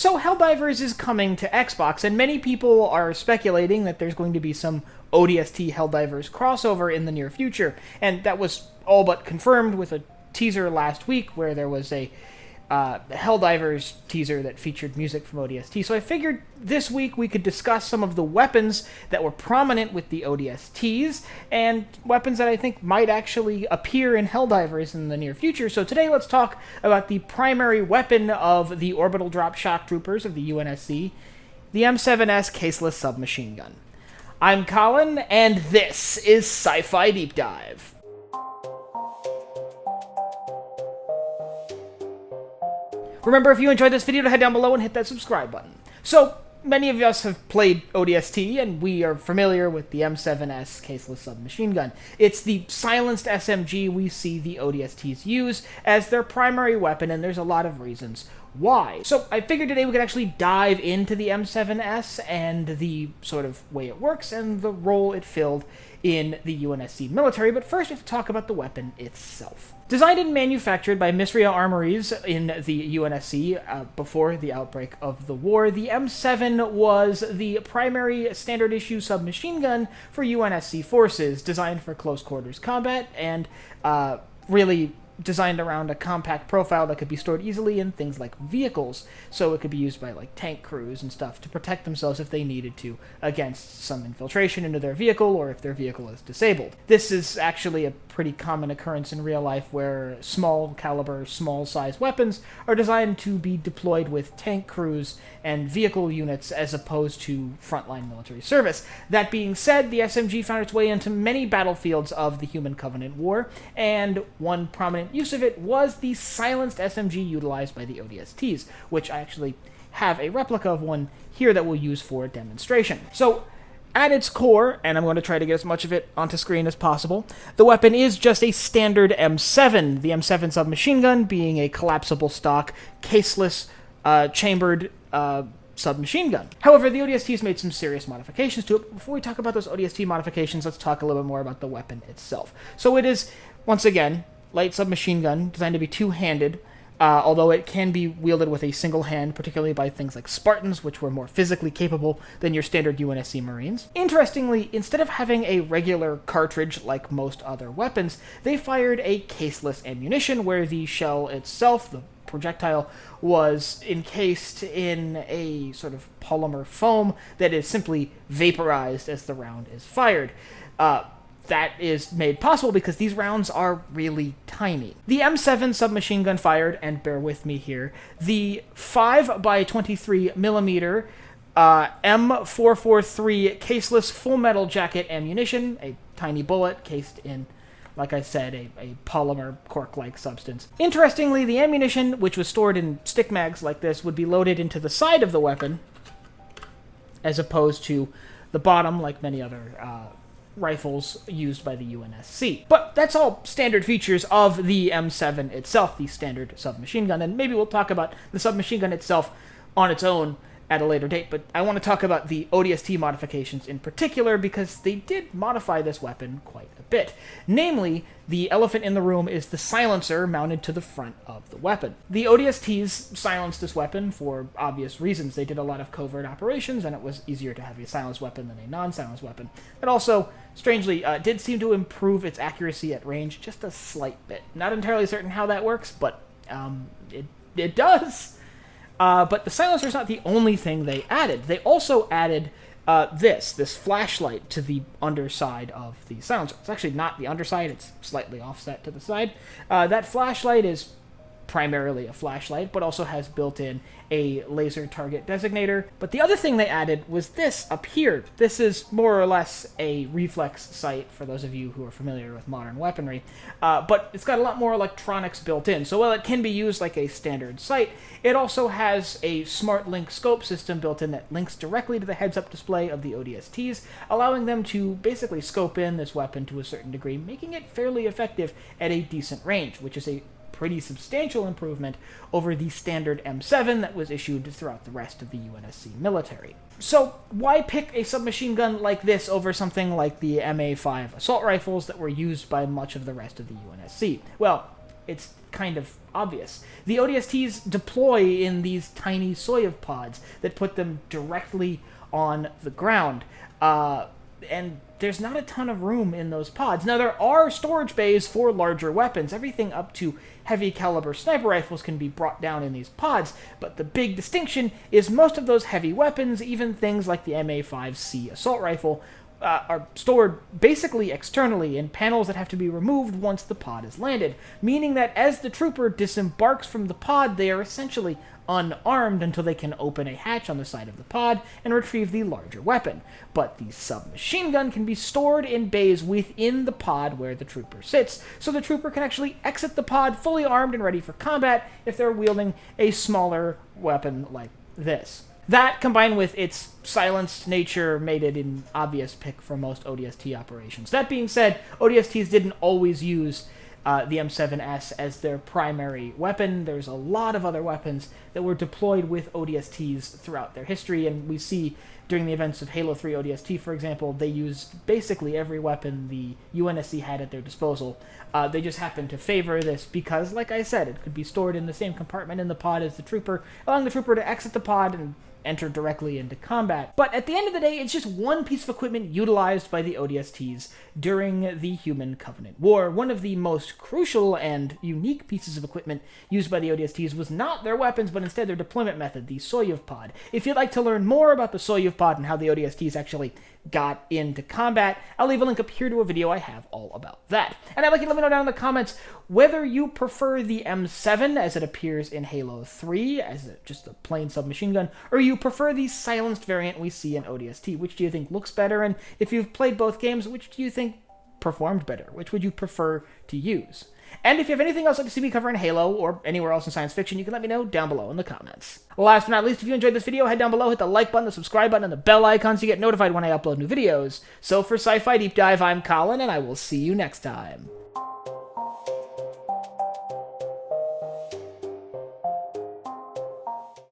So Helldivers is coming to Xbox, and many people are speculating that there's going to be some ODST Helldivers crossover in the near future, and that was all but confirmed with a teaser last week where there was a Helldivers teaser that featured music from ODST. So I figured this week we could discuss some of the weapons that were prominent with the ODSTs, and weapons that I think might actually appear in Helldivers in the near future. So today let's talk about the primary weapon of the orbital drop shock troopers of the UNSC, the M7S Caseless submachine gun. I'm Colin, and this is Sci-Fi Deep Dive. Remember, if you enjoyed this video, to head down below and hit that subscribe button. So, many of us have played ODST, and we are familiar with the M7S Caseless submachine gun. It's the Silenced SMG we see the ODSTs use as their primary weapon, and there's a lot of reasons why. So I figured today we could actually dive into the M7S and the sort of way it works and the role it filled in the UNSC military, but first we have to talk about the weapon itself. Designed and manufactured by Misria Armories in the UNSC before the outbreak of the war, the M7 was the primary standard issue submachine gun for UNSC forces, designed for close quarters combat and really designed around a compact profile that could be stored easily in things like vehicles, so it could be used by like tank crews and stuff to protect themselves if they needed to against some infiltration into their vehicle or if their vehicle is disabled. This is actually a pretty common occurrence in real life where small caliber, small size weapons are designed to be deployed with tank crews and vehicle units as opposed to frontline military service. That being said, the SMG found its way into many battlefields of the Human Covenant War, and one prominent use of it was the Silenced SMG utilized by the ODSTs, which I actually have a replica of one here that we'll use for a demonstration. So, at its core, and I'm going to try to get as much of it onto screen as possible, the weapon is just a standard M7, the M7 submachine gun being a collapsible stock, caseless, chambered submachine gun. However, the ODSTs made some serious modifications to it. Before we talk about those ODST modifications, let's talk a little bit more about the weapon itself. So it is, once again, light submachine gun, designed to be two-handed, although it can be wielded with a single hand, particularly by things like Spartans, which were more physically capable than your standard UNSC Marines. Interestingly, instead of having a regular cartridge like most other weapons, they fired a caseless ammunition where the shell itself, the projectile, was encased in a sort of polymer foam that is simply vaporized as the round is fired. That is made possible because these rounds are really tiny. The M7 submachine gun fired, and bear with me here, the 5x23mm M443 caseless full metal jacket ammunition, a tiny bullet cased in, like I said, a polymer cork-like substance. Interestingly, the ammunition, which was stored in stick mags like this, would be loaded into the side of the weapon, as opposed to the bottom, like many other rifles used by the UNSC. But that's all standard features of the M7 itself, the standard submachine gun, and maybe we'll talk about the submachine gun itself on its own at a later date, but I want to talk about the ODST modifications in particular because they did modify this weapon quite a bit. Namely, the elephant in the room is the silencer mounted to the front of the weapon. The ODSTs silenced this weapon for obvious reasons. They did a lot of covert operations, and it was easier to have a silenced weapon than a non-silenced weapon. It also, strangely, did seem to improve its accuracy at range just a slight bit. Not entirely certain how that works, but it does. But the silencer is not the only thing they added. They also added this flashlight to the underside of the silencer. It's actually not the underside, it's slightly offset to the side. That flashlight is primarily a flashlight, but also has built in a laser target designator. But the other thing they added was this up here. This is more or less a reflex sight for those of you who are familiar with modern weaponry, but it's got a lot more electronics built in. So while it can be used like a standard sight, it also has a smart link scope system built in that links directly to the heads-up display of the ODSTs, allowing them to basically scope in this weapon to a certain degree, making it fairly effective at a decent range, which is a pretty substantial improvement over the standard M7 that was issued throughout the rest of the UNSC military. So why pick a submachine gun like this over something like the MA5 assault rifles that were used by much of the rest of the UNSC? Well, it's kind of obvious. The ODSTs deploy in these tiny Soyuz pods that put them directly on the ground. And there's not a ton of room in those pods. Now, there are storage bays for larger weapons. Everything up to heavy caliber sniper rifles can be brought down in these pods, but the big distinction is most of those heavy weapons, even things like the MA5C assault rifle, are stored basically externally in panels that have to be removed once the pod is landed, meaning that as the trooper disembarks from the pod, they are essentially unarmed until they can open a hatch on the side of the pod and retrieve the larger weapon. But the submachine gun can be stored in bays within the pod where the trooper sits, so the trooper can actually exit the pod fully armed and ready for combat if they're wielding a smaller weapon like this. That, combined with its silenced nature, made it an obvious pick for most ODST operations. That being said, ODSTs didn't always use the M7S as their primary weapon. There's a lot of other weapons that were deployed with ODSTs throughout their history, and we see during the events of Halo 3 ODST, for example, they used basically every weapon the UNSC had at their disposal. They just happened to favor this because, like I said, it could be stored in the same compartment in the pod as the trooper, allowing the trooper to exit the pod and enter directly into combat. But at the end of the day, it's just one piece of equipment utilized by the ODSTs during the Human Covenant War. One of the most crucial and unique pieces of equipment used by the ODSTs was not their weapons, but instead their deployment method, the Soyuz pod. If you'd like to learn more about the Soyuz pod and how the ODSTs actually got into combat, I'll leave a link up here to a video I have all about that. And I'd like you to let me know down in the comments whether you prefer the M7 as it appears in Halo 3 as just a plain submachine gun, or you prefer the silenced variant we see in ODST. Which do you think looks better? And if you've played both games, which do you think performed better? Which would you prefer to use? And if you have anything else you'd like to see me cover in Halo or anywhere else in science fiction, you can let me know down below in the comments. Last but not least, if you enjoyed this video, head down below, hit the like button, the subscribe button, and the bell icon so you get notified when I upload new videos. So for Sci-Fi Deep Dive, I'm Colin, and I will see you next time.